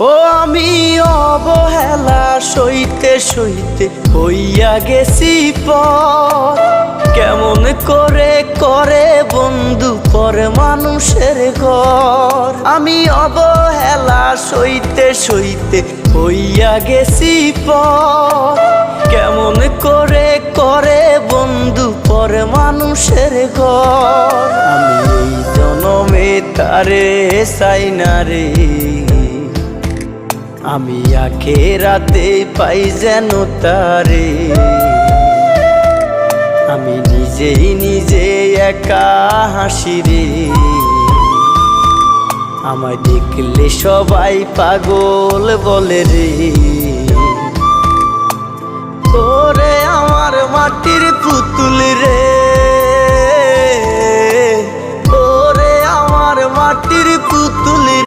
ও আমি অবহেলা সইতে সইতে হইয়া গেছি পর। কেমন করে করে বন্ধু পর মানুষের ঘর। আমি অবহেলা সইতে সইতে হইয়া গেছি পর। কেমন করে করে বন্ধু পর মানুষের ঘর। আমি এই জনমে তারে চাই না রে, আমি আখেরাতে পাই যেন তারে। আমি নিজেই নিজে একা হাসি রে, আমায় দেখলে সবাই পাগল বলে রে। ওরে আমার মাটির পুতুল রে, ওরে আমার মাটির পুতুল।